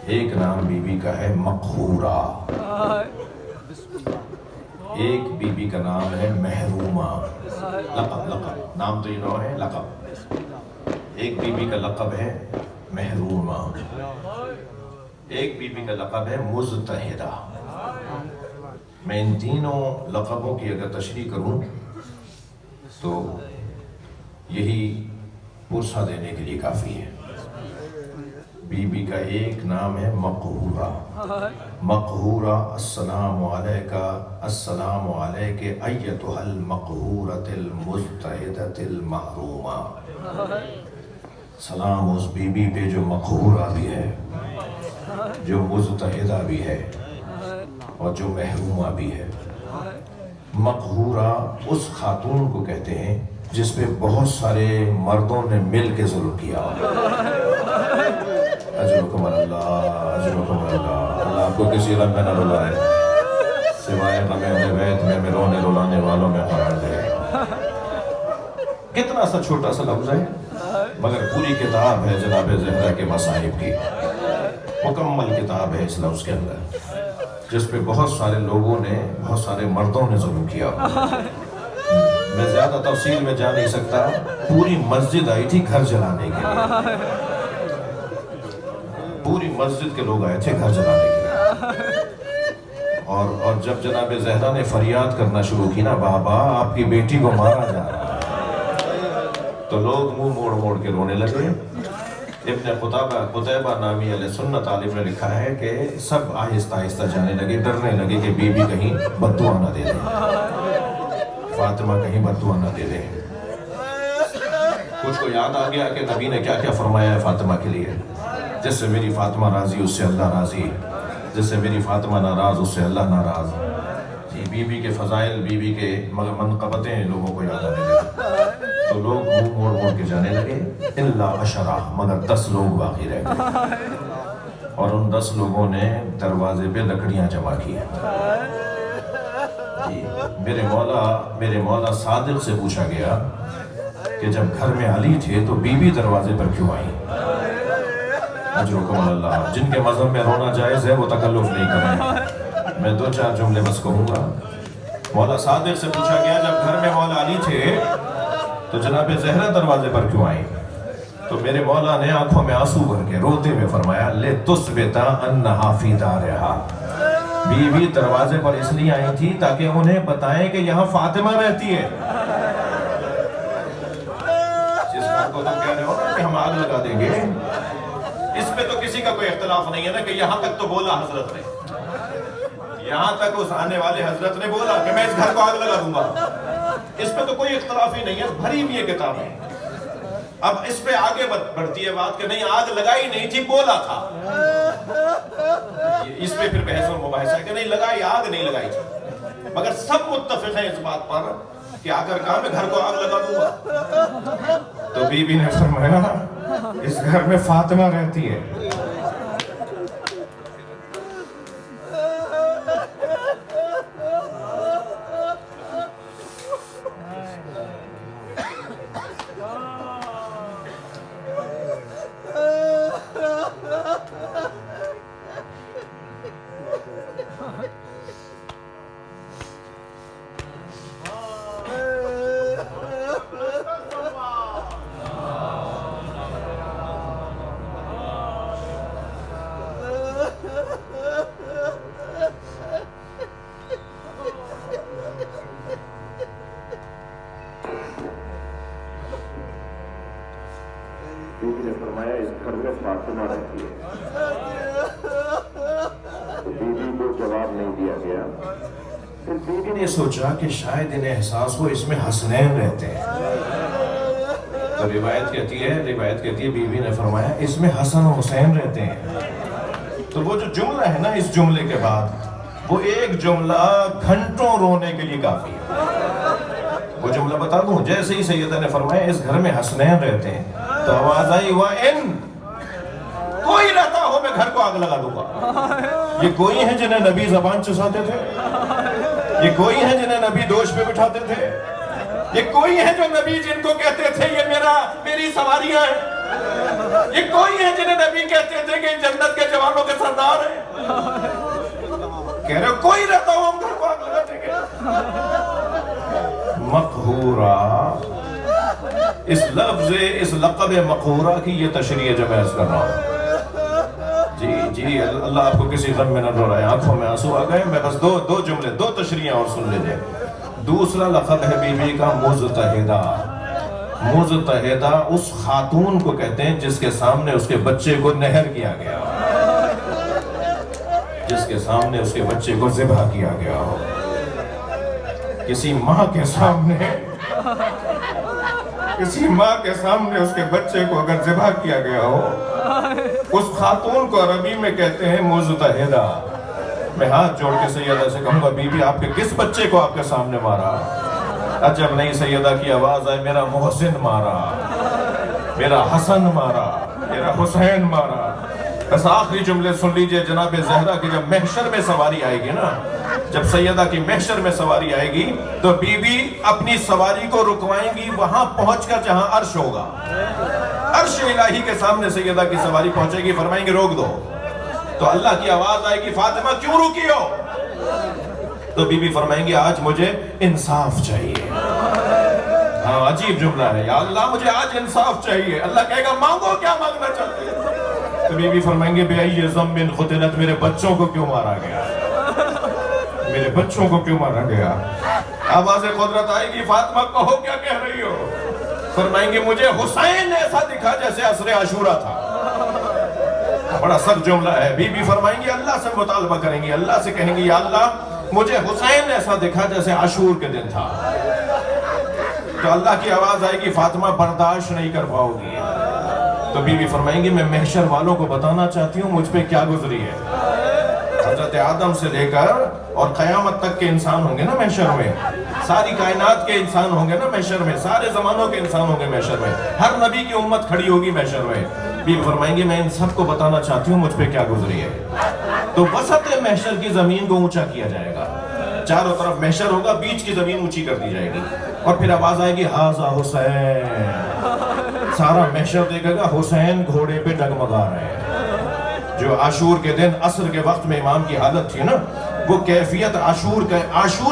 ایک نام be be کا ہے مقہورہ، ایک بی بی کا نام ہے محرومہ، لقب نام تو یہ نو ہے لقب، ایک بی بی کا لقب ہے محرومہ، ایک بی بی کا لقب ہے مجتہدہ۔ میں ان تینوں لقبوں کی اگر تشریح کروں تو یہی پرسہ دینے کے لیے کافی ہے۔ بی بی کا ایک نام ہے مقہورہ، مقہورہ السلام علیکہ، السلام علیک ایتھا المقہورۃ المجتہدۃ المحرومہ۔ سلام اس بی بی پہ جو مقہورہ بھی ہے، جو مجتہدہ بھی ہے اور جو محرومہ بھی ہے۔ مقہورہ اس خاتون کو کہتے ہیں جس پہ بہت سارے مردوں نے مل کے ظلم کیا۔ اجرکم اللہ، اجرکم اللہ، اللہ آپ کو کسی غم میں نہ رلائے، سوائے غم اہل بیت میں رونے رلانے والوں میں قرار دے۔ کتنا سا چھوٹا سا لفظ ہے مگر پوری کتاب ہے جناب زہرا کے مصائب کی، مکمل کتاب ہے اس لفظ کے اندر، جس پہ بہت سارے لوگوں نے، بہت سارے مردوں نے ظلم کیا۔ میں زیادہ تفصیل میں جا نہیں سکتا، پوری مسجد آئی تھی گھر جلانے کے لیے، پوری مسجد کے لوگ آئے تھے گھر جلانے کے لیے، اور جب جناب زہرا نے فریاد کرنا شروع کی نا، بابا آپ کی بیٹی کو مارا جا رہا، تو لوگ منہ موڑ موڑ کے رونے لگے۔ ابن قتیبہ نامی علیہ سنت عالم نے لکھا ہے کہ سب آہستہ آہستہ جانے لگے، ڈرنے لگے کہ بی بی کہیں بد دعا نہ دے دے، فاطمہ کہیں بد دعا نہ دے دے۔ کچھ کو یاد آ گیا کہ نبی نے کیا کیا فرمایا ہے فاطمہ کے لیے، جس سے میری فاطمہ راضی اس سے اللہ راضی، جس سے میری فاطمہ ناراض اس سے اللہ ناراض۔ بی بی کے فضائل، بی بی کے منقبتیں لوگوں کو یاد آنے لگے، تو لوگ منہ موڑ موڑ کے جانے لگے، الا عشرہ، مگر 10 لوگ باقی رہ گئے، اور ان 10 لوگوں نے دروازے پہ لکڑیاں جمع کی۔ میرے مولا صادق سے پوچھا گیا کہ جب گھر میں علی تھے تو بی بی دروازے پر کیوں آئیں؟ اجرکم اللہ، جن کے مذہب میں رونا جائز ہے وہ تکلف نہیں کریں، میں 2-4 جملے بس کہوں گا۔ مولا صادق سے پوچھا گیا جب گھر میں مولا علی تھے تو جناب زہرا دروازے پر کیوں آئیں؟ تو میرے مولا نے آنکھوں میں آنسو بھر کے روتے ہوئے فرمایا، لِتُثْبِتَ أَنَّهَا فِي دَارِهَا، بی بی دروازے پر اس لیے آئی تھی تاکہ انہیں بتائیں کہ یہاں فاطمہ رہتی ہے۔ جس بات کو تم کہہ رہے ہو کہ ہم آگ لگا دیں گے، اس پہ تو کسی کا کوئی اختلاف نہیں ہے نا، کہ یہاں تک تو بولا حضرت نے، یہاں تک اس آنے والے حضرت نے بولا کہ میں اس گھر کو آگ لگا دوں گا، اس پہ تو کوئی اختلاف ہی نہیں ہے، بھری ہوئی یہ کتاب ہے۔ اب اس پہ آگے بڑھتی ہے بات کہ نہیں آگ لگائی نہیں تھی، بولا تھا، اس پہ پھر بحث اور مباحثہ ہے کہ نہیں لگائی، آگ نہیں لگائی تھی، مگر سب متفق ہیں اس بات پر کہ آخر کہا میں گھر کو آگ لگا دوں گا۔ تو بی بی نے فرمایا اس گھر میں فاطمہ رہتی ہے۔ بیوی نے فرمایا اس گھر میں فاطمہ رہتی ہے، تو بیوی کو جواب نہیں دیا گیا۔ پھر بیوی نے سوچا کہ شاید انہیں احساس ہو اس میں حسنین رہتے ہیں، تو روایت کہتی ہے بیوی نے فرمایا اس میں حسن و حسین رہتے ہیں۔ تو وہ جو جملہ ہے نا اس جملے کے بعد، وہ ایک جملہ گھنٹوں رونے کے لیے کافی ہے۔ وہ جملہ بتا دوں، جیسے ہی سیدہ نے فرمایا اس گھر میں حسنین رہتے ہیں، تو آواز آئی وَإِن کوئی رہتا ہو میں گھر کو آگ لگا دوں گا۔ یہ کوئی ہیں جنہیں نبی زبان چساتے تھے، یہ کوئی ہیں جنہیں نبی دوش پہ بٹھاتے تھے، یہ کوئی ہیں جو نبی جن کو کہتے تھے یہ میری سواریاں ہیں، یہ کوئی ہیں جنہیں نبی کہتے تھے کہ جنت کے جوانوں کے اس لفظ اس لقب مقورہ کی یہ تشریح جب میں عرض کر رہا ہوں. جی اللہ آپ کو کسی غم میں نہ ڈرائے. آنکھوں میں آنسو آ گئے. میں بس دو جملے دو تشریحیں اور سن لیجئے. دوسرا لقب ہے بی بی کا مزتہدہ. مزتہدہ اس خاتون کو کہتے ہیں جس کے سامنے اس کے بچے کو نہر کیا گیا، جس کے سامنے اس کے بچے کو ذبح کیا گیا ہو. کسی ماں کے سامنے اس کے بچے کو اگر ذبح کیا گیا ہو، اس خاتون کو عربی میں کہتے ہیں مزتہدہ. میں ہاتھ جوڑ کے سیدہ سے کہوں گا بی بی آپ کے کس بچے کو آپ کے سامنے مارا؟ عجب نہیں سیدہ کی آواز آئے میرا محسن مارا، میرا حسن مارا، میرا حسین مارا. بس آخری جملے سن لیجئے. جناب زہرا کی جب محشر میں سواری آئے گی نا، جب سیدہ کی محشر میں سواری آئے گی تو بی بی اپنی سواری کو رکوائیں گی وہاں پہنچ کر جہاں عرش ہوگا. عرش الہی کے سامنے سیدہ کی سواری پہنچے گی، فرمائیں گے روک دو. تو اللہ کی آواز آئے گی فاطمہ کیوں رکی ہو؟ تو بی بی فرمائیں گے آج مجھے انصاف چاہیے. ہاں عجیب جملہ ہے، یا اللہ مجھے آج انصاف چاہیے. اللہ کہے گا مانگو کیا مانگنا چاہتے ہیں؟ تو بی بی فرمائیں گے بے ای ذنب قتلت، میرے بچوں کو کیوں مارا گیا؟ میرے بچوں کو کیوں مارا گیا؟ آواز قدرت آئے گی فاطمہ کہو کیا کہہ رہی ہو؟ فرمائیں گے مجھے حسین ایسا دکھا جیسے عصر عاشورہ تھا. بڑا سخت جملہ ہے. بی بی فرمائیں گی اللہ سے مطالبہ کریں گی، اللہ سے کہیں گی یا اللہ مجھے حسین ایسا دکھا جیسے عاشور کے دن تھا. تو اللہ کی آواز آئے گی فاطمہ برداشت نہیں کر پاؤ گی. تو بی بی فرمائیں گی میں محشر والوں کو بتانا چاہتی ہوں مجھ پہ کیا گزری ہے. حضرت آدم سے لے کر اور قیامت تک کے انسان ہوں گے نا محشر میں، ساری کائنات کے انسان ہوں گے نا محشر میں، سارے زمانوں کے انسان ہوں گے محشر میں، ہر نبی کی امت کھڑی ہوگی محشر میں. بی بی فرمائیں گے میں ان سب کو بتانا چاہتی ہوں مجھ پہ کیا گزری ہے. تو وسط محشر کی زمین کو اونچا کیا جائے گا، چاروں طرف محشر ہوگا، بیچ کی زمین اونچی کر دی جائے گی اور پھر آواز آئے گی ھذا حسین. سارا محشر دیکھے گا حسین گھوڑے پہ ڈگمگا رہے ہیں. جو عاشور کے دن عصر کے وقت میں امام کی حالت تھی نا، وہ کیفیت عاشور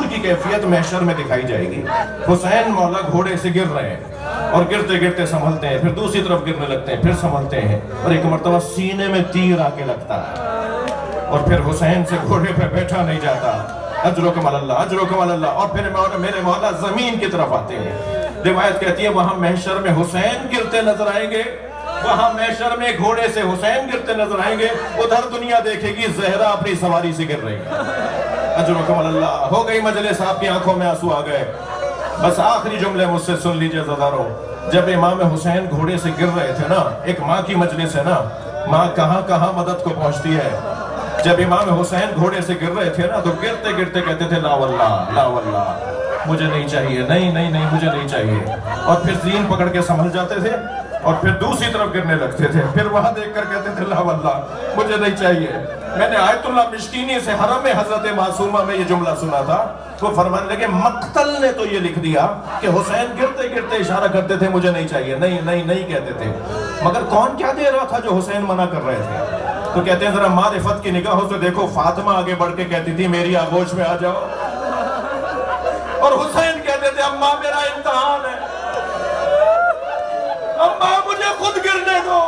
کی کیفیت محشر میں دکھائی جائے گی. حسین مولا گھوڑے سے گر رہے ہیں اور گرتے گرتے سنبھلتے ہیں، پھر دوسری طرف گرنے لگتے ہیں، پھر سنبھلتے ہیں اور ایک مرتبہ سینے میں تیر آ کے لگتا ہے اور پھر حسین سے گھوڑے پہ بیٹھا نہیں جاتا. اجرکم اللہ اجرکم اللہ. اور پھر میرے مولا زمین کی طرف آتے ہیں. روایت کہتی ہے وہاں محشر میں حسین گرتے نظر آئیں گے، وہاں محشر میں گھوڑے سے حسین گرتے نظر آئیں گے، ادھر دنیا دیکھے گی زہرا اپنی سواری سے گر رہی ہے. اجرکم اللہ. ہو گئی مجلس، آپ کی آنکھوں میں آنسو آ گئے. بس آخری جملے مجھ سے سن لیجئے زدارو. جب امام حسین گھوڑے سے گر رہے تھے نا، ایک ماں کی مجلس ہے نا، ماں کہاں کہاں مدد کو پہنچتی ہے. جب امام حسین گھوڑے سے گر رہے تھے نا تو گرتے گرتے کہتے تھے لا واللہ لا واللہ مجھے نہیں چاہیے، نہیں نہیں نہیں مجھے نہیں چاہیے. اور پھر زین پکڑ کے سنبھل جاتے تھے اور پھر دوسری طرف گرنے لگتے تھے. پھر وہاں دیکھ کر کہتے تھے لا واللہ مجھے نہیں چاہیے. میں نے آیت اللہ مشکینی سے حرم حضرت معصومہ میں یہ جملہ سنا تھا. وہ فرمانے لگے مقتل نے تو یہ لکھ دیا کہ حسین گرتے گرتے اشارہ کرتے تھے مجھے نہیں چاہیے، نہیں نہیں نہیں کہتے تھے. مگر کون کیا دے رہا تھا جو حسین منع کر رہے تھے؟ تو کہتے ہیں ذرا معرفت کی نگاہوں سے دیکھو. فاطمہ آگے بڑھ کے کہتی تھی میری آغوش میں آ جاؤ، اور حسین کہتے تھے اماں میرا امتحان ہے، اماں مجھے خود گرنے دو.